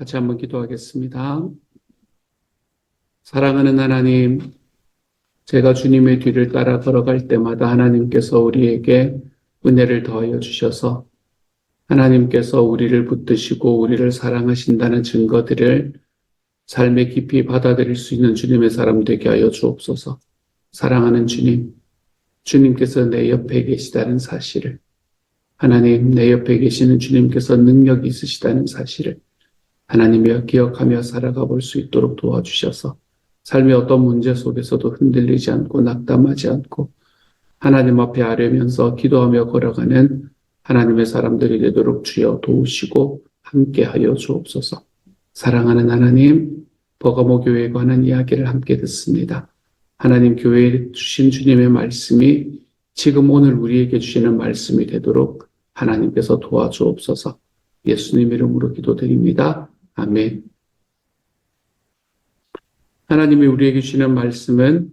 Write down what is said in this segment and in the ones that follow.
같이 한번 기도하겠습니다. 사랑하는 하나님, 제가 주님의 뒤를 따라 걸어갈 때마다 하나님께서 우리에게 은혜를 더하여 주셔서 하나님께서 우리를 붙드시고 우리를 사랑하신다는 증거들을 삶에 깊이 받아들일 수 있는 주님의 사람 되게 하여 주옵소서. 사랑하는 주님, 주님께서 내 옆에 계시다는 사실을, 하나님 내 옆에 계시는 주님께서 능력이 있으시다는 사실을 하나님이여 기억하며 살아가 볼 수 있도록 도와주셔서 삶의 어떤 문제 속에서도 흔들리지 않고 낙담하지 않고 하나님 앞에 아뢰면서 기도하며 걸어가는 하나님의 사람들이 되도록 주여 도우시고 함께하여 주옵소서. 사랑하는 하나님, 버가모 교회에 관한 이야기를 함께 듣습니다. 하나님 교회에 주신 주님의 말씀이 지금 오늘 우리에게 주시는 말씀이 되도록 하나님께서 도와주옵소서. 예수님 이름으로 기도드립니다. 아멘. 하나님이 우리에게 주시는 말씀은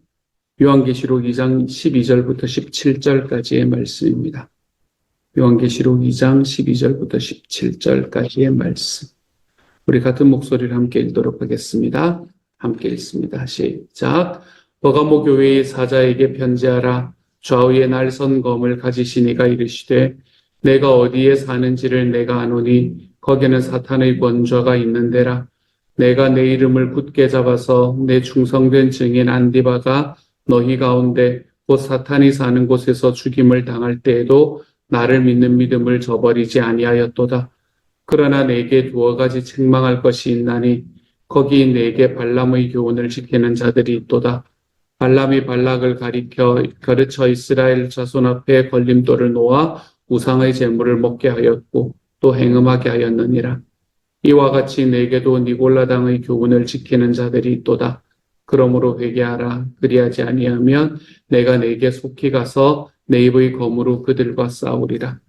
요한계시록 2장 12절부터 17절까지의 말씀입니다. 요한계시록 2장 12절부터 17절까지의 말씀. 우리 같은 목소리를 함께 읽도록 하겠습니다. 함께 읽습니다. 시작. 버가모 교회의 사자에게 편지하라. 좌우에 날선 검을 가지신 이가 이르시되 내가 어디에 사는지를 내가 아노니 거기는 사탄의 권좌가 있는데라. 내가 내 이름을 굳게 잡아서 내 충성된 증인 안디바가 너희 가운데 곧 사탄이 사는 곳에서 죽임을 당할 때에도 나를 믿는 믿음을 저버리지 아니하였도다. 그러나 내게 두어 가지 책망할 것이 있나니 거기 내게 발람의 교훈을 지키는 자들이 있도다. 발람이 발락을 가르쳐 이스라엘 자손 앞에 걸림돌을 놓아 우상의 제물을 먹게 하였고 또 행음하게 하였느니라. 이와 같이 내게도 니골라당의 교훈을 지키는 자들이 있도다. 그러므로 회개하라. 그리하지 아니하면 내가 내게 속히 가서 내 입의 검으로 그들과 싸우리라.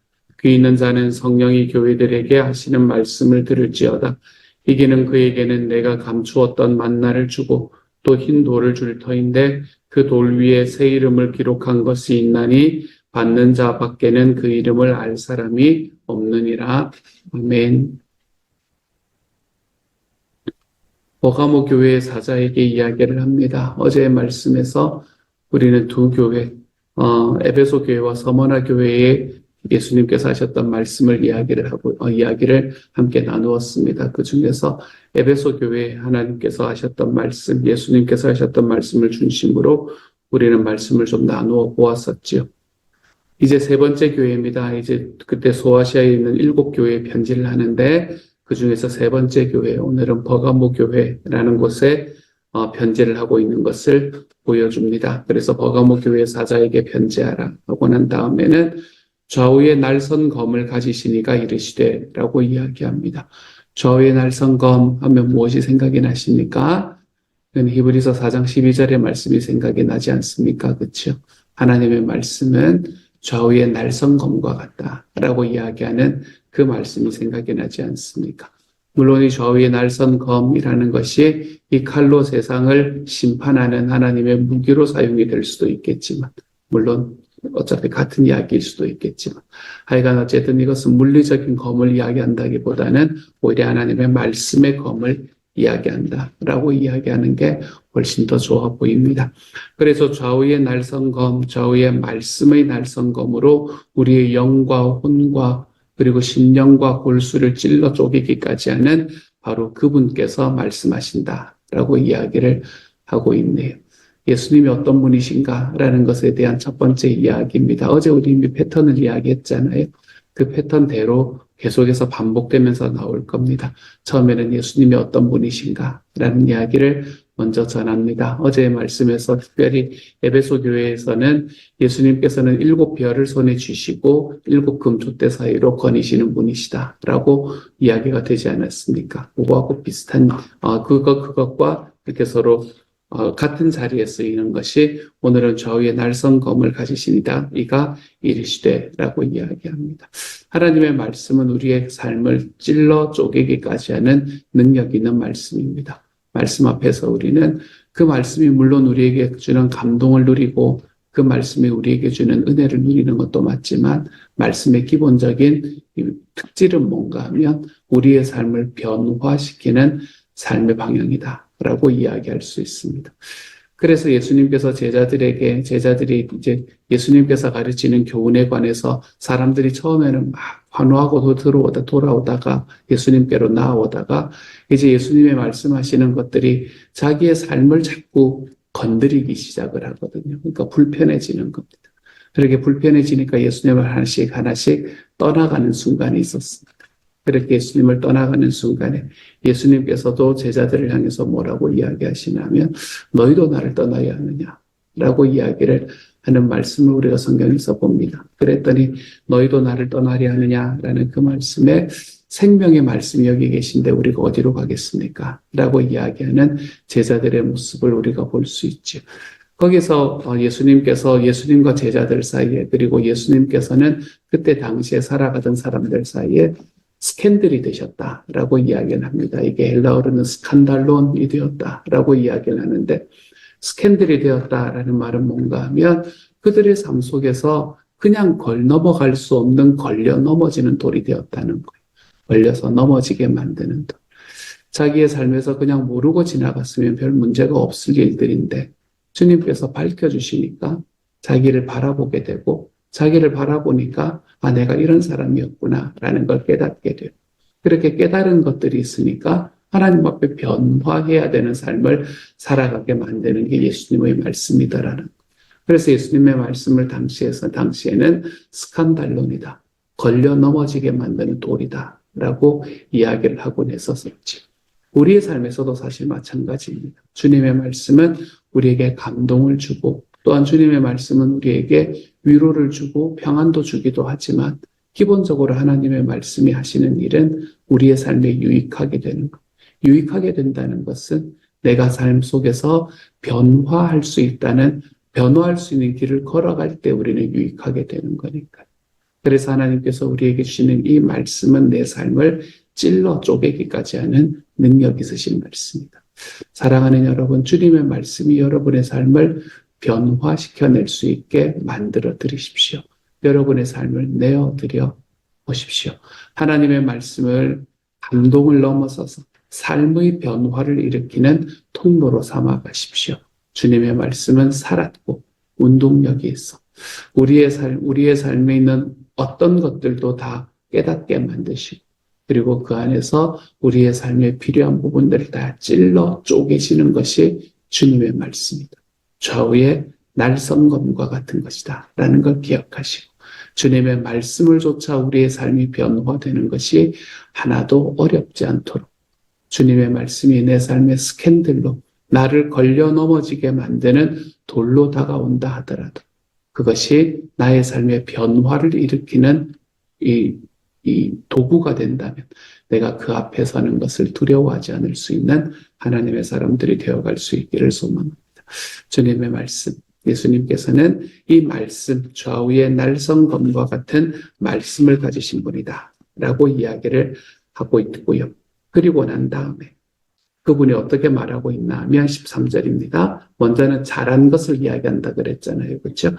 귀 있는 자는 성령이 교회들에게 하시는 말씀을 들을지어다. 이기는 그에게는 내가 감추었던 만나를 주고 또 흰 돌을 줄 터인데 그 돌 위에 새 이름을 기록한 것이 있나니 받는 자 밖에는 그 이름을 알 사람이 없느니라. 아멘. 버가모 교회의 사자에게 이야기를 합니다. 어제의 말씀에서 우리는 두 교회, 에베소 교회와 서머나 교회에 예수님께서 하셨던 말씀을 이야기를 함께 나누었습니다. 그 중에서 에베소 교회에 하나님께서 하셨던 말씀, 예수님께서 하셨던 말씀을 중심으로 우리는 말씀을 좀 나누어 보았었지요. 이제 세 번째 교회입니다. 이제 그때 소아시아에 있는 7교회에 편지를 하는데 그 중에서 세 번째 교회, 오늘은 버가모 교회라는 곳에 편지를 하고 있는 것을 보여줍니다. 그래서 버가모 교회 사자에게 편지하라 하고 난 다음에는 좌우에 날선 검을 가지신 이가 이르시되 라고 이야기합니다. 좌우에 날선 검 하면 무엇이 생각이 나십니까? 히브리서 4장 12절의 말씀이 생각이 나지 않습니까? 그렇죠? 하나님의 말씀은 좌우에 날선 검과 같다라고 이야기하는 그 말씀이 생각이 나지 않습니까? 물론 이 좌우에 날선 검이라는 것이 이 칼로 세상을 심판하는 하나님의 무기로 사용이 될 수도 있겠지만, 물론 어차피 같은 이야기일 수도 있겠지만, 하여간 어쨌든 이것은 물리적인 검을 이야기한다기보다는 오히려 하나님의 말씀의 검을 이야기한다라고 이야기하는 게 훨씬 더 좋아 보입니다. 그래서 좌우의 날선검, 좌우의 말씀의 날선검으로 우리의 영과 혼과 그리고 심령과 골수를 찔러 쪼개기까지 하는 바로 그분께서 말씀하신다라고 이야기를 하고 있네요. 예수님이 어떤 분이신가라는 것에 대한 첫 번째 이야기입니다. 어제 우리 이미 패턴을 이야기했잖아요. 그 패턴대로 계속해서 반복되면서 나올 겁니다. 처음에는 예수님이 어떤 분이신가라는 이야기를 먼저 전합니다. 어제의 말씀에서 특별히 에베소 교회에서는 예수님께서는 7별을 손에 쥐시고 7금촛대 사이로 거니시는 분이시다라고 이야기가 되지 않았습니까? 그거하고 비슷한 그것과 이렇게 서로 같은 자리에 쓰이는 것이 오늘은 좌우에 날선검을 가지시니라 이가 이르시되라고 이야기합니다. 하나님의 말씀은 우리의 삶을 찔러 쪼개기까지 하는 능력 있는 말씀입니다. 말씀 앞에서 우리는 그 말씀이 물론 우리에게 주는 감동을 누리고 그 말씀이 우리에게 주는 은혜를 누리는 것도 맞지만 말씀의 기본적인 특질은 뭔가 하면 우리의 삶을 변화시키는 삶의 방향이다라고 이야기할 수 있습니다. 그래서 예수님께서 제자들이 이제 예수님께서 가르치는 교훈에 관해서 사람들이 처음에는 막 환호하고 돌아오다가 예수님께로 나아오다가 이제 예수님의 말씀하시는 것들이 자기의 삶을 자꾸 건드리기 시작을 하거든요. 그러니까 불편해지는 겁니다. 그렇게 불편해지니까 예수님을 하나씩 떠나가는 순간이 있었습니다. 그렇게 예수님을 떠나가는 순간에 예수님께서도 제자들을 향해서 뭐라고 이야기하시냐면 너희도 나를 떠나야 하느냐라고 이야기를 하는 말씀을 우리가 성경에서 봅니다. 그랬더니 너희도 나를 떠나려 하느냐라는 그 말씀에 생명의 말씀이 여기 계신데 우리가 어디로 가겠습니까? 라고 이야기하는 제자들의 모습을 우리가 볼 수 있죠. 거기서 예수님께서 예수님과 제자들 사이에 그리고 예수님께서는 그때 당시에 살아가던 사람들 사이에 스캔들이 되셨다라고 이야기를 합니다. 이게 헬라어로는 스칸달론이 되었다라고 이야기를 하는데 스캔들이 되었다라는 말은 뭔가 하면 그들의 삶 속에서 그냥 넘어갈 수 없는 걸려 넘어지는 돌이 되었다는 거예요. 걸려서 넘어지게 만드는 돌. 자기의 삶에서 그냥 모르고 지나갔으면 별 문제가 없을 일들인데 주님께서 밝혀주시니까 자기를 바라보게 되고 자기를 바라보니까 내가 이런 사람이었구나 라는 걸 깨닫게 돼요. 그렇게 깨달은 것들이 있으니까 하나님 앞에 변화해야 되는 삶을 살아가게 만드는 게 예수님의 말씀이다라는 거예요. 그래서 예수님의 말씀을 당시에는 스칸달론이다. 걸려 넘어지게 만드는 돌이다 라고 이야기를 하곤 했었었지. 우리의 삶에서도 사실 마찬가지입니다. 주님의 말씀은 우리에게 감동을 주고 또한 주님의 말씀은 우리에게 위로를 주고 평안도 주기도 하지만 기본적으로 하나님의 말씀이 하시는 일은 우리의 삶에 유익하게 되는 것. 유익하게 된다는 것은 내가 삶 속에서 변화할 수 있는 길을 걸어갈 때 우리는 유익하게 되는 거니까요. 그래서 하나님께서 우리에게 주시는 이 말씀은 내 삶을 찔러 쪼개기까지 하는 능력이 있으신 말씀입니다. 사랑하는 여러분, 주님의 말씀이 여러분의 삶을 변화시켜낼 수 있게 만들어 드리십시오. 여러분의 삶을 내어드려 보십시오. 하나님의 말씀을 감동을 넘어서서 삶의 변화를 일으키는 통로로 삼아 가십시오. 주님의 말씀은 살았고 운동력이 있어 우리의 삶에 있는 어떤 것들도 다 깨닫게 만드시고 그리고 그 안에서 우리의 삶에 필요한 부분들을 다 찔러 쪼개시는 것이 주님의 말씀이다. 좌우의 날성검과 같은 것이다 라는 걸 기억하시고 주님의 말씀을 조차 우리의 삶이 변화되는 것이 하나도 어렵지 않도록 주님의 말씀이 내 삶의 스캔들로 나를 걸려 넘어지게 만드는 돌로 다가온다 하더라도 그것이 나의 삶의 변화를 일으키는 이 도구가 된다면 내가 그 앞에 서는 것을 두려워하지 않을 수 있는 하나님의 사람들이 되어갈 수 있기를 소망합니다. 주님의 말씀, 예수님께서는 이 말씀, 좌우의 날성검과 같은 말씀을 가지신 분이다 라고 이야기를 하고 있고요. 그리고 난 다음에 그분이 어떻게 말하고 있나 하면 13절입니다. 먼저는 잘한 것을 이야기한다 그랬잖아요. 그렇죠?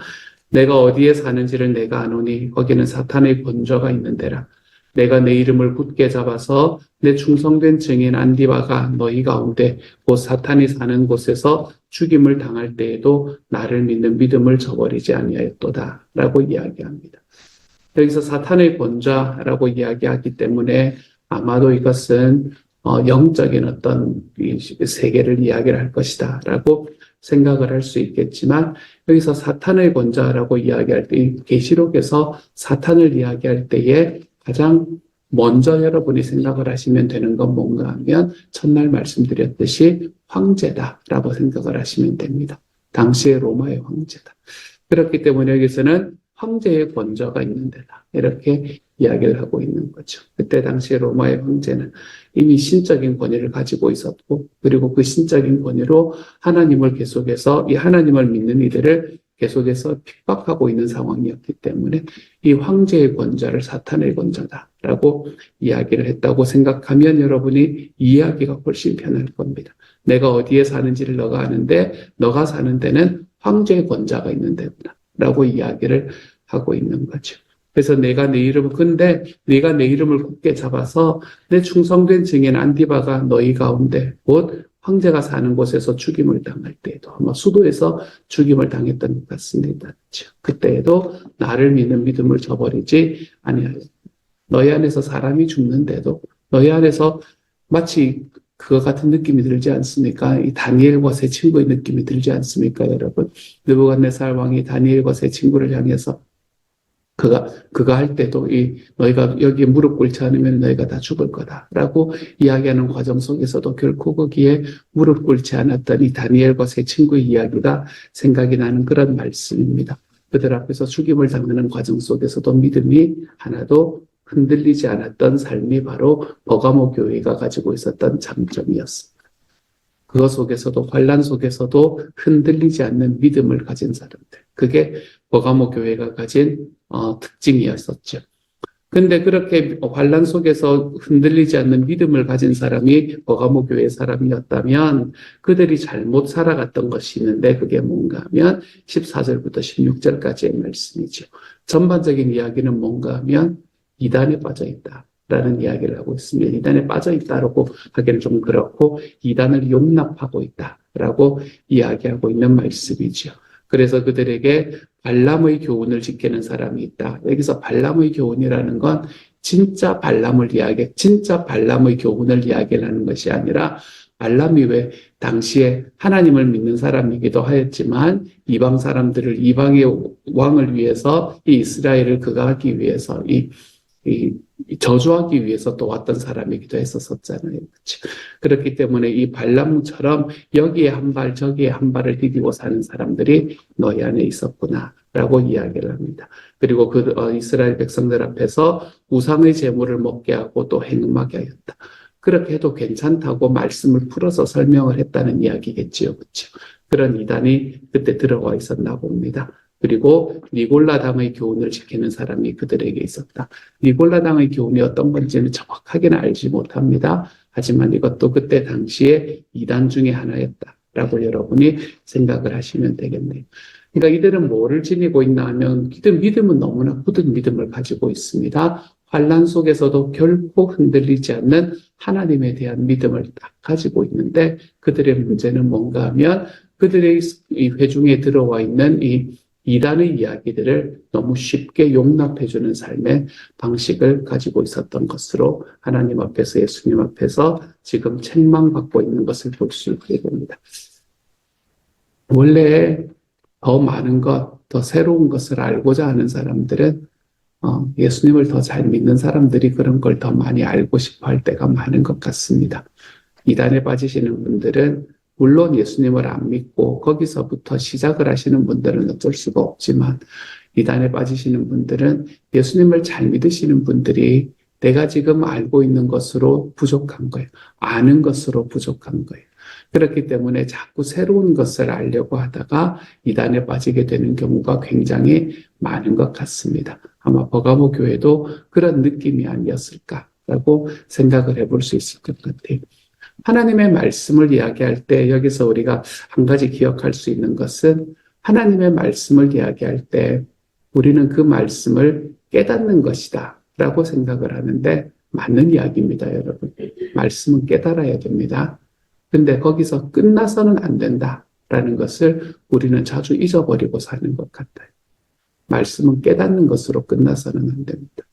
내가 어디에 사는지를 내가 아노니 거기는 사탄의 권좌가 있는 데라. 내가 내 이름을 굳게 잡아서 내 충성된 증인 안디바가 너희 가운데 곧 사탄이 사는 곳에서 죽임을 당할 때에도 나를 믿는 믿음을 저버리지 아니하였도다 라고 이야기합니다. 여기서 사탄의 권좌라고 이야기하기 때문에 아마도 이것은 영적인 어떤 세계를 이야기를 할 것이다 라고 생각을 할 수 있겠지만 여기서 사탄의 권좌라고 이야기할 때 계시록에서 사탄을 이야기할 때에 가장 먼저 여러분이 생각을 하시면 되는 건 뭔가 하면 첫날 말씀드렸듯이 황제다라고 생각을 하시면 됩니다. 당시의 로마의 황제다. 그렇기 때문에 여기서는 황제의 권좌가 있는 데다 이렇게 이야기를 하고 있는 거죠. 그때 당시에 로마의 황제는 이미 신적인 권위를 가지고 있었고 그리고 그 신적인 권위로 하나님을 계속해서 이 하나님을 믿는 이들을 계속해서 핍박하고 있는 상황이었기 때문에 이 황제의 권좌를 사탄의 권좌다라고 이야기를 했다고 생각하면 여러분이 이해하기가 훨씬 편할 겁니다. 내가 어디에 사는지를 너가 아는데 너가 사는 데는 황제의 권자가 있는 데구나 라고 이야기를 하고 있는 거죠. 그래서 근데 네가 내 이름을 굳게 잡아서 내 충성된 증인 안디바가 너희 가운데 곧 황제가 사는 곳에서 죽임을 당할 때에도 아마 수도에서 죽임을 당했던 것 같습니다. 그때에도 나를 믿는 믿음을 저버리지 아니하였다. 너희 안에서 사람이 죽는데도 너희 안에서 마치 그와 같은 느낌이 들지 않습니까? 이 다니엘과 세 친구의 느낌이 들지 않습니까, 여러분? 느부갓네살 왕이 다니엘과 세 친구를 향해서 그가 할 때도 너희가 여기에 무릎 꿇지 않으면 너희가 다 죽을 거다라고 이야기하는 과정 속에서도 결코 거기에 무릎 꿇지 않았던 이 다니엘과 세 친구의 이야기가 생각이 나는 그런 말씀입니다. 그들 앞에서 죽임을 당하는 과정 속에서도 믿음이 하나도 흔들리지 않았던 삶이 바로 버가모 교회가 가지고 있었던 장점이었습니다. 그것 속에서도 환란 속에서도 흔들리지 않는 믿음을 가진 사람들. 그게 버가모 교회가 가진 특징이었었죠. 근데 그렇게 환란 속에서 흔들리지 않는 믿음을 가진 사람이 버가모 교회 사람이었다면 그들이 잘못 살아갔던 것이 있는데 그게 뭔가 하면 14절부터 16절까지의 말씀이죠. 전반적인 이야기는 뭔가 하면 이단에 빠져 있다라는 이야기를 하고 있습니다. 이단에 빠져 있다라고 하기는 좀 그렇고 이단을 용납하고 있다라고 이야기하고 있는 말씀이죠. 그래서 그들에게 발람의 교훈을 지키는 사람이 있다. 여기서 발람의 교훈이라는 건 진짜 발람의 교훈을 이야기하는 것이 아니라 발람이 왜 당시에 하나님을 믿는 사람이기도 하였지만 이방 사람들을 이방의 왕을 위해서 이 이스라엘을 극하기 위해서 저주하기 위해서 또 왔던 사람이기도 했었잖아요. 그렇죠? 그렇기 때문에 이 발람처럼 여기에 한 발, 저기에 한 발을 디디고 사는 사람들이 너희 안에 있었구나라고 이야기를 합니다. 그리고 이스라엘 백성들 앞에서 우상의 제물을 먹게 하고 또 행음하게 하였다. 그렇게 해도 괜찮다고 말씀을 풀어서 설명을 했다는 이야기겠지요. 그렇죠? 그런 이단이 그때 들어와 있었나 봅니다. 그리고 니골라당의 교훈을 지키는 사람이 그들에게 있었다. 니골라당의 교훈이 어떤 건지는 정확하게는 알지 못합니다. 하지만 이것도 그때 당시에 이단 중에 하나였다라고 여러분이 생각을 하시면 되겠네요. 그러니까 이들은 뭐를 지니고 있나 하면 이들 믿음은 너무나 굳은 믿음을 가지고 있습니다. 환란 속에서도 결코 흔들리지 않는 하나님에 대한 믿음을 딱 가지고 있는데 그들의 문제는 뭔가 하면 그들의 이 회중에 들어와 있는 이 이단의 이야기들을 너무 쉽게 용납해주는 삶의 방식을 가지고 있었던 것으로 하나님 앞에서 예수님 앞에서 지금 책망받고 있는 것을 볼 수 있게 됩니다. 원래 더 많은 것, 더 새로운 것을 알고자 하는 사람들은 예수님을 더 잘 믿는 사람들이 그런 걸 더 많이 알고 싶어 할 때가 많은 것 같습니다. 이단에 빠지시는 분들은 물론 예수님을 안 믿고 거기서부터 시작을 하시는 분들은 어쩔 수가 없지만 이단에 빠지시는 분들은 예수님을 잘 믿으시는 분들이 내가 지금 알고 있는 것으로 부족한 거예요. 아는 것으로 부족한 거예요. 그렇기 때문에 자꾸 새로운 것을 알려고 하다가 이단에 빠지게 되는 경우가 굉장히 많은 것 같습니다. 아마 버가모 교회도 그런 느낌이 아니었을까라고 생각을 해볼 수 있을 것 같아요. 하나님의 말씀을 이야기할 때 여기서 우리가 한 가지 기억할 수 있는 것은 하나님의 말씀을 이야기할 때 우리는 그 말씀을 깨닫는 것이다 라고 생각을 하는데 맞는 이야기입니다, 여러분. 말씀은 깨달아야 됩니다. 근데 거기서 끝나서는 안 된다라는 것을 우리는 자주 잊어버리고 사는 것 같아요. 말씀은 깨닫는 것으로 끝나서는 안 됩니다.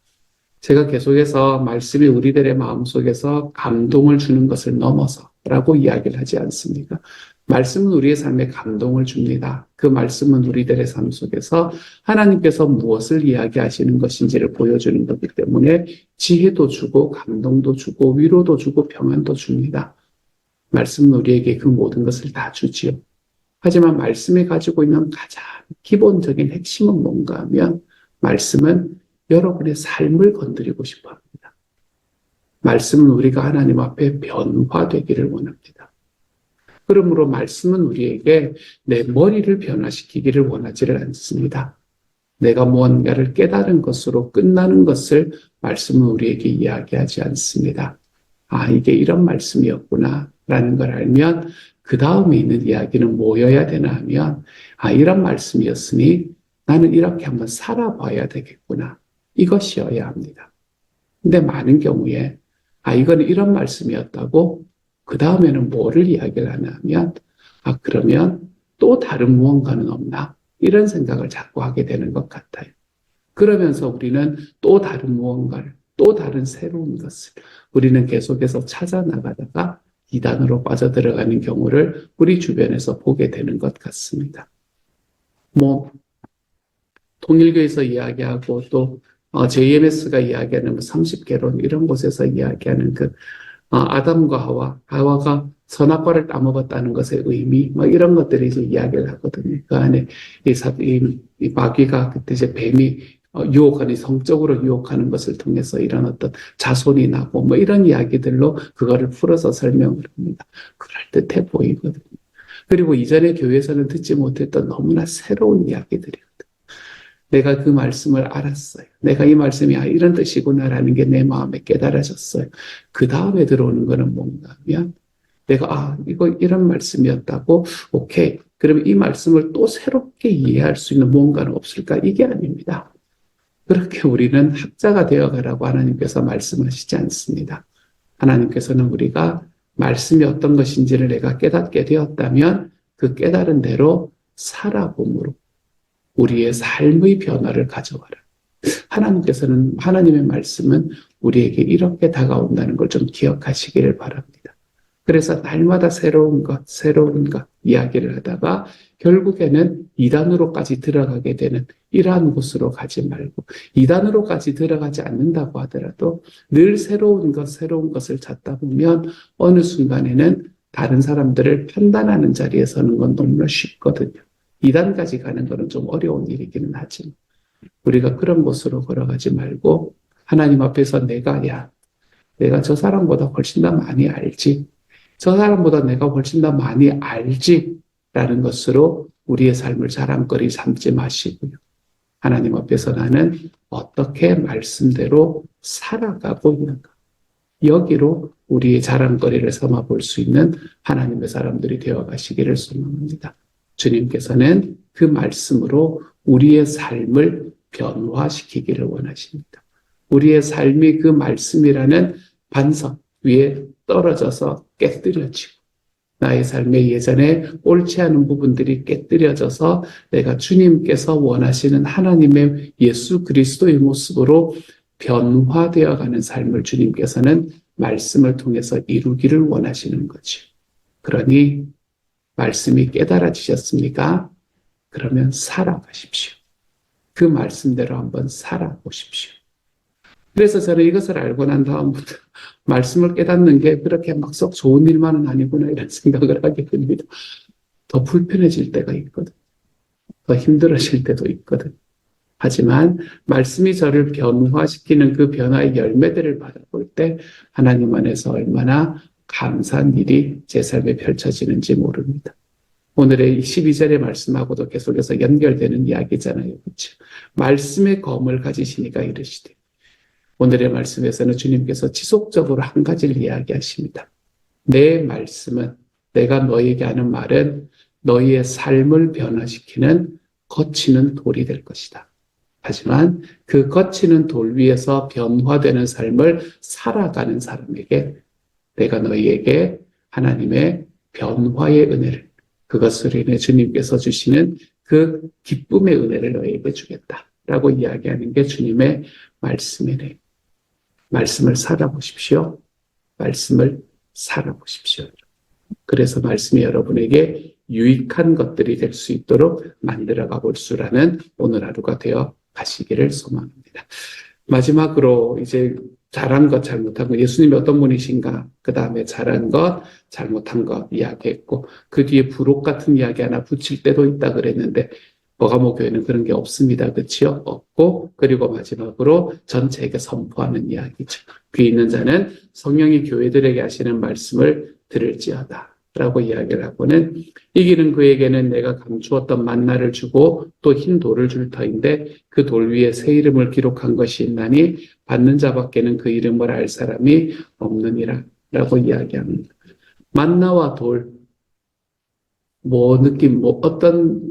제가 계속해서 말씀이 우리들의 마음속에서 감동을 주는 것을 넘어서 라고 이야기를 하지 않습니까? 말씀은 우리의 삶에 감동을 줍니다. 그 말씀은 우리들의 삶 속에서 하나님께서 무엇을 이야기하시는 것인지를 보여주는 거기 때문에 지혜도 주고 감동도 주고 위로도 주고 평안도 줍니다. 말씀은 우리에게 그 모든 것을 다 주지요. 하지만 말씀이 가지고 있는 가장 기본적인 핵심은 뭔가 하면 말씀은 여러분의 삶을 건드리고 싶어 합니다. 말씀은 우리가 하나님 앞에 변화되기를 원합니다. 그러므로 말씀은 우리에게 내 머리를 변화시키기를 원하지를 않습니다. 내가 무언가를 깨달은 것으로 끝나는 것을 말씀은 우리에게 이야기하지 않습니다. 아, 이게 이런 말씀이었구나 라는 걸 알면 그 다음에 있는 이야기는 뭐여야 되나 하면, 이런 말씀이었으니 나는 이렇게 한번 살아봐야 되겠구나. 이것이어야 합니다. 근데 많은 경우에, 이거는 이런 말씀이었다고, 그 다음에는 뭐를 이야기를 하냐 하면, 그러면 또 다른 무언가는 없나? 이런 생각을 자꾸 하게 되는 것 같아요. 그러면서 우리는 또 다른 무언가를, 또 다른 새로운 것을 우리는 계속해서 찾아 나가다가 이단으로 빠져들어가는 경우를 우리 주변에서 보게 되는 것 같습니다. 통일교에서 이야기하고 또 JMS가 이야기하는 30개론 이런 곳에서 이야기하는 아담과 하와가 선악과를 따먹었다는 것의 의미, 이런 것들이 이제 이야기를 하거든요. 그 안에 이 마귀가 그때 이제 뱀이 유혹하는, 성적으로 유혹하는 것을 통해서 이런 어떤 자손이 나고, 이런 이야기들로 그거를 풀어서 설명을 합니다. 그럴듯해 보이거든요. 그리고 이전에 교회에서는 듣지 못했던 너무나 새로운 이야기들이거든요. 내가 그 말씀을 알았어요. 내가 이 말씀이 이런 뜻이구나라는 게 내 마음에 깨달아졌어요. 그 다음에 들어오는 거는 뭔가 하면 내가 이거 이런 말씀이었다고, 오케이. 그러면 이 말씀을 또 새롭게 이해할 수 있는 뭔가는 없을까? 이게 아닙니다. 그렇게 우리는 학자가 되어가라고 하나님께서 말씀하시지 않습니다. 하나님께서는 우리가 말씀이 어떤 것인지를 내가 깨닫게 되었다면 그 깨달은 대로 살아봄으로 우리의 삶의 변화를 가져와라. 하나님께서는, 하나님의 말씀은 우리에게 이렇게 다가온다는 걸 좀 기억하시기를 바랍니다. 그래서 날마다 새로운 것 이야기를 하다가 결국에는 이단으로까지 들어가게 되는 이러한 곳으로 가지 말고, 이단으로까지 들어가지 않는다고 하더라도 늘 새로운 것을 찾다 보면 어느 순간에는 다른 사람들을 판단하는 자리에 서는 건 너무나 쉽거든요. 이단까지 가는 거는 좀 어려운 일이기는 하지만 우리가 그런 곳으로 걸어가지 말고 하나님 앞에서 내가 저 사람보다 훨씬 더 많이 알지, 저 사람보다 내가 훨씬 더 많이 알지라는 것으로 우리의 삶을 자랑거리 삼지 마시고요. 하나님 앞에서 나는 어떻게 말씀대로 살아가고 있는가, 여기로 우리의 자랑거리를 삼아 볼 수 있는 하나님의 사람들이 되어 가시기를 소망합니다. 주님께서는 그 말씀으로 우리의 삶을 변화시키기를 원하십니다. 우리의 삶이 그 말씀이라는 반석 위에 떨어져서 깨뜨려지고, 나의 삶의 예전에 옳지 않은 부분들이 깨뜨려져서 내가 주님께서 원하시는 하나님의 예수 그리스도의 모습으로 변화되어 가는 삶을 주님께서는 말씀을 통해서 이루기를 원하시는 거죠. 그러니 말씀이 깨달아지셨습니까? 그러면 살아가십시오. 그 말씀대로 한번 살아보십시오. 그래서 저는 이것을 알고 난 다음부터 말씀을 깨닫는 게 그렇게 막 썩 좋은 일만은 아니구나 이런 생각을 하게 됩니다. 더 불편해질 때가 있거든. 더 힘들어질 때도 있거든. 하지만 말씀이 저를 변화시키는 그 변화의 열매들을 받아볼 때 하나님 안에서 얼마나 감사한 일이 제 삶에 펼쳐지는지 모릅니다. 오늘의 12절의 말씀하고도 계속해서 연결되는 이야기잖아요. 그렇죠? 말씀의 검을 가지시니까 이르시되, 오늘의 말씀에서는 주님께서 지속적으로 한 가지를 이야기하십니다. 내 말씀은, 내가 너에게 하는 말은 너희의 삶을 변화시키는 거치는 돌이 될 것이다. 하지만 그 거치는 돌 위에서 변화되는 삶을 살아가는 사람에게 내가 너희에게 하나님의 변화의 은혜를, 그것으로 인해 주님께서 주시는 그 기쁨의 은혜를 너희에게 주겠다라고 이야기하는 게 주님의 말씀이네요. 말씀을 살아보십시오. 말씀을 살아보십시오. 그래서 말씀이 여러분에게 유익한 것들이 될 수 있도록 만들어가 볼 수라는 오늘 하루가 되어 가시기를 소망합니다. 마지막으로 이제 잘한 것, 잘못한 것, 예수님이 어떤 분이신가, 그 다음에 잘한 것, 잘못한 것 이야기했고, 그 뒤에 부록 같은 이야기 하나 붙일 때도 있다 그랬는데 버가모 교회는 그런 게 없습니다. 그렇지요? 없고, 그리고 마지막으로 전체에게 선포하는 이야기죠. 귀 있는 자는 성령이 교회들에게 하시는 말씀을 들을지어다 라고 이야기를 하고는, 이기는 그에게는 내가 감추었던 만나를 주고 또 흰 돌을 줄 터인데 그 돌 위에 새 이름을 기록한 것이 있나니 받는 자밖에는 그 이름을 알 사람이 없느니라 라고 이야기합니다. 만나와 돌, 어떤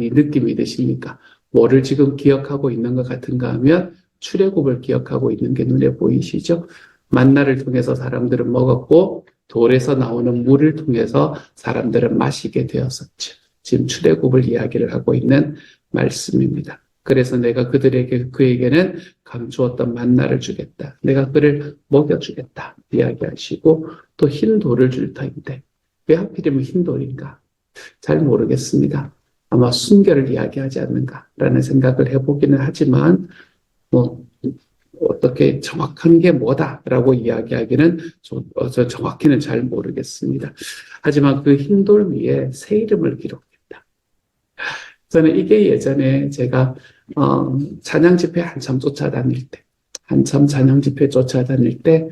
이 느낌이 되십니까? 뭐를 지금 기억하고 있는 것 같은가 하면 출애굽을 기억하고 있는 게 눈에 보이시죠? 만나를 통해서 사람들은 먹었고 돌에서 나오는 물을 통해서 사람들은 마시게 되었었죠. 지금 출애굽을 이야기를 하고 있는 말씀입니다. 그래서 내가 그에게는 감추었던 만나를 주겠다. 내가 그를 먹여주겠다. 이야기하시고 또 흰 돌을 줄 터인데 왜 하필이면 흰 돌인가? 잘 모르겠습니다. 아마 순결을 이야기하지 않는가라는 생각을 해보기는 하지만 뭐 어떻게 정확한 게 뭐다라고 이야기하기는 정확히는 잘 모르겠습니다. 하지만 그 흰 돌 위에 새 이름을 기록했다. 저는 이게 예전에 제가 찬양 집회 한참 찬양 집회 쫓아다닐 때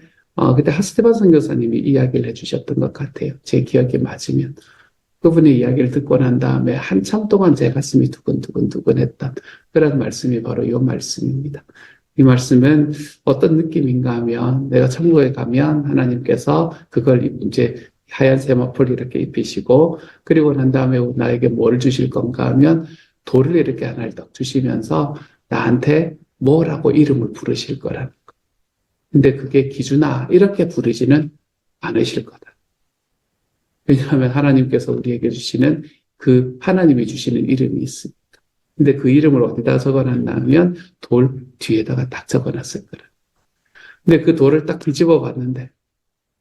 그때 하스테반 선교사님이 이야기를 해주셨던 것 같아요. 제 기억이 맞으면. 그분의 이야기를 듣고 난 다음에 한참 동안 제 가슴이 두근두근두근했던 그런 말씀이 바로 이 말씀입니다. 이 말씀은 어떤 느낌인가 하면 내가 천국에 가면 하나님께서 그걸 이제 하얀 세마포를 이렇게 입히시고 그리고 난 다음에 나에게 뭘 주실 건가 하면 돌을 이렇게 하나를 딱 주시면서 나한테 뭐라고 이름을 부르실 거라는 거. 근데 그게 기준아 이렇게 부르지는 않으실 거다. 왜냐하면 하나님께서 우리에게 주시는 그 하나님이 주시는 이름이 있습니다. 근데 그 이름을 어디다 적어놨나 하면 돌 뒤에다가 딱 적어놨을 거라. 근데 그 돌을 딱 뒤집어 봤는데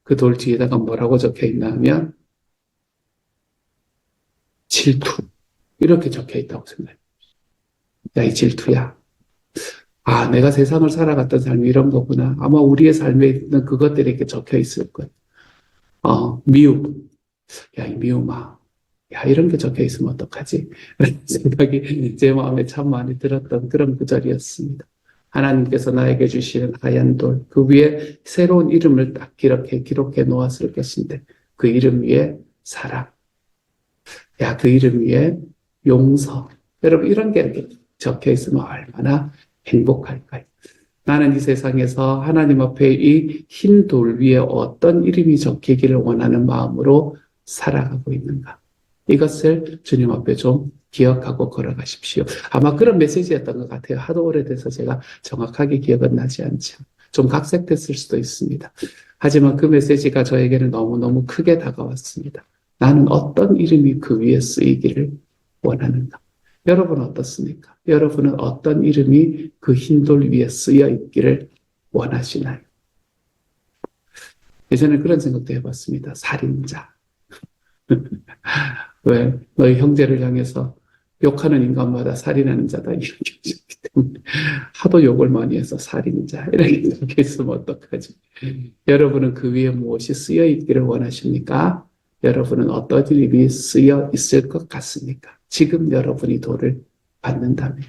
그 돌 뒤에다가 뭐라고 적혀 있나 하면 질투 이렇게 적혀 있다고 생각해요. 야, 이 질투야. 아, 내가 세상을 살아갔던 삶이 이런 거구나. 아마 우리의 삶에 있는 그것들이 이렇게 적혀 있을 거예요. 미움. 야, 이 미움아. 야, 이런 게 적혀 있으면 어떡하지? 라는 생각이 제 마음에 참 많이 들었던 그런 구절이었습니다. 하나님께서 나에게 주시는 하얀 돌, 그 위에 새로운 이름을 딱 기록해 놓았을 것인데, 그 이름 위에 사랑. 야, 그 이름 위에 용서. 여러분, 이런 게 이렇게 적혀 있으면 얼마나 행복할까요? 나는 이 세상에서 하나님 앞에 이 흰 돌 위에 어떤 이름이 적히기를 원하는 마음으로 살아가고 있는가? 이것을 주님 앞에 좀 기억하고 걸어가십시오. 아마 그런 메시지였던 것 같아요. 하도 오래돼서 제가 정확하게 기억은 나지 않죠. 좀 각색됐을 수도 있습니다. 하지만 그 메시지가 저에게는 너무너무 크게 다가왔습니다. 나는 어떤 이름이 그 위에 쓰이기를 원하는가? 여러분은 어떻습니까? 여러분은 어떤 이름이 그 흰 돌 위에 쓰여 있기를 원하시나요? 예전에 그런 생각도 해봤습니다. 살인자. 왜? 너희 형제를 향해서 욕하는 인간마다 살인하는 자다. 이렇게 하셨기 때문에 하도 욕을 많이 해서 살인자. 이렇게 생각했으면 어떡하지? 여러분은 그 위에 무엇이 쓰여 있기를 원하십니까? 여러분은 어떤 이름이 쓰여 있을 것 같습니까? 지금 여러분이 돌을 받는다면.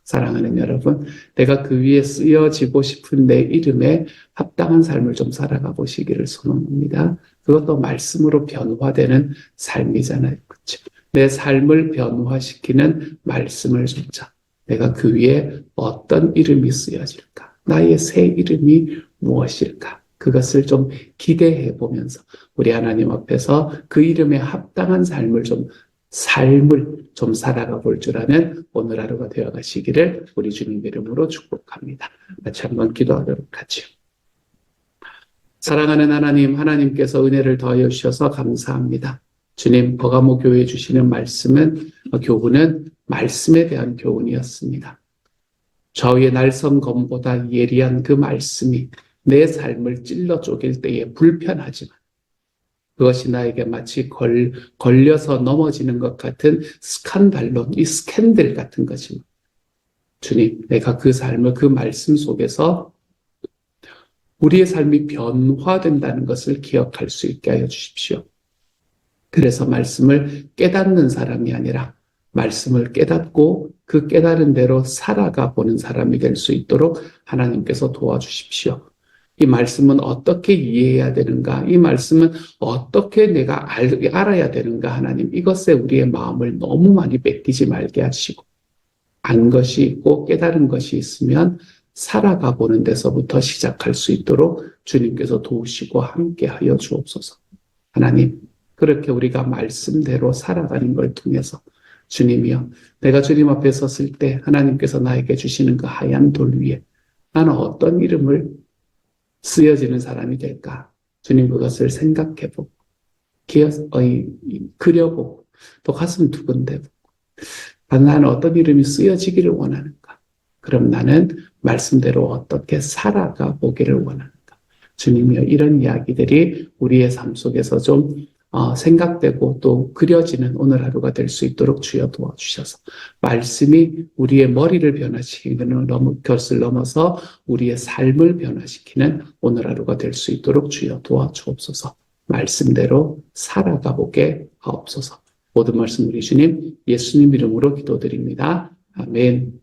사랑하는 여러분, 내가 그 위에 쓰여지고 싶은 내 이름에 합당한 삶을 좀 살아가 보시기를 소원합니다. 그것도 말씀으로 변화되는 삶이잖아요. 그렇죠? 내 삶을 변화시키는 말씀을 줬자. 내가 그 위에 어떤 이름이 쓰여질까? 나의 새 이름이 무엇일까? 그것을 좀 기대해 보면서 우리 하나님 앞에서 그 이름에 합당한 삶을 좀 살아가 볼 줄 아는 오늘 하루가 되어 가시기를 우리 주님 이름으로 축복합니다. 같이 한번 기도하도록 하죠. 사랑하는 하나님, 하나님께서 은혜를 더하여 주셔서 감사합니다. 주님, 버가모 교회에 주시는 교훈은 말씀에 대한 교훈이었습니다. 좌우의 날성검보다 예리한 그 말씀이 내 삶을 찔러 쪼갤 때에 불편하지만 그것이 나에게 마치 걸려서 넘어지는 것 같은 스칸달론, 이 스캔들 같은 것입니다. 주님, 내가 그 삶을 그 말씀 속에서 우리의 삶이 변화된다는 것을 기억할 수 있게 하여 주십시오. 그래서 말씀을 깨닫는 사람이 아니라 말씀을 깨닫고 그 깨달은 대로 살아가 보는 사람이 될 수 있도록 하나님께서 도와주십시오. 이 말씀은 어떻게 이해해야 되는가? 이 말씀은 어떻게 내가 알아야 되는가? 하나님, 이것에 우리의 마음을 너무 많이 뺏기지 말게 하시고 안 것이 있고 깨달은 것이 있으면 살아가 보는 데서부터 시작할 수 있도록 주님께서 도우시고 함께하여 주옵소서. 하나님, 그렇게 우리가 말씀대로 살아가는 걸 통해서 주님이여, 내가 주님 앞에 섰을 때 하나님께서 나에게 주시는 그 하얀 돌 위에 나는 어떤 이름을 쓰여지는 사람이 될까? 주님 그것을 생각해보고, 그려보고, 또 가슴 두근대고, 나는 어떤 이름이 쓰여지기를 원하는가? 그럼 나는 말씀대로 어떻게 살아가 보기를 원하는가? 주님이여, 이런 이야기들이 우리의 삶 속에서 좀 생각되고 또 그려지는 오늘 하루가 될 수 있도록 주여 도와주셔서 말씀이 우리의 머리를 변화시키는 것을 넘어서 우리의 삶을 변화시키는 오늘 하루가 될 수 있도록 주여 도와주옵소서. 말씀대로 살아가 보게 하옵소서. 모든 말씀 우리 주님 예수님 이름으로 기도드립니다. 아멘.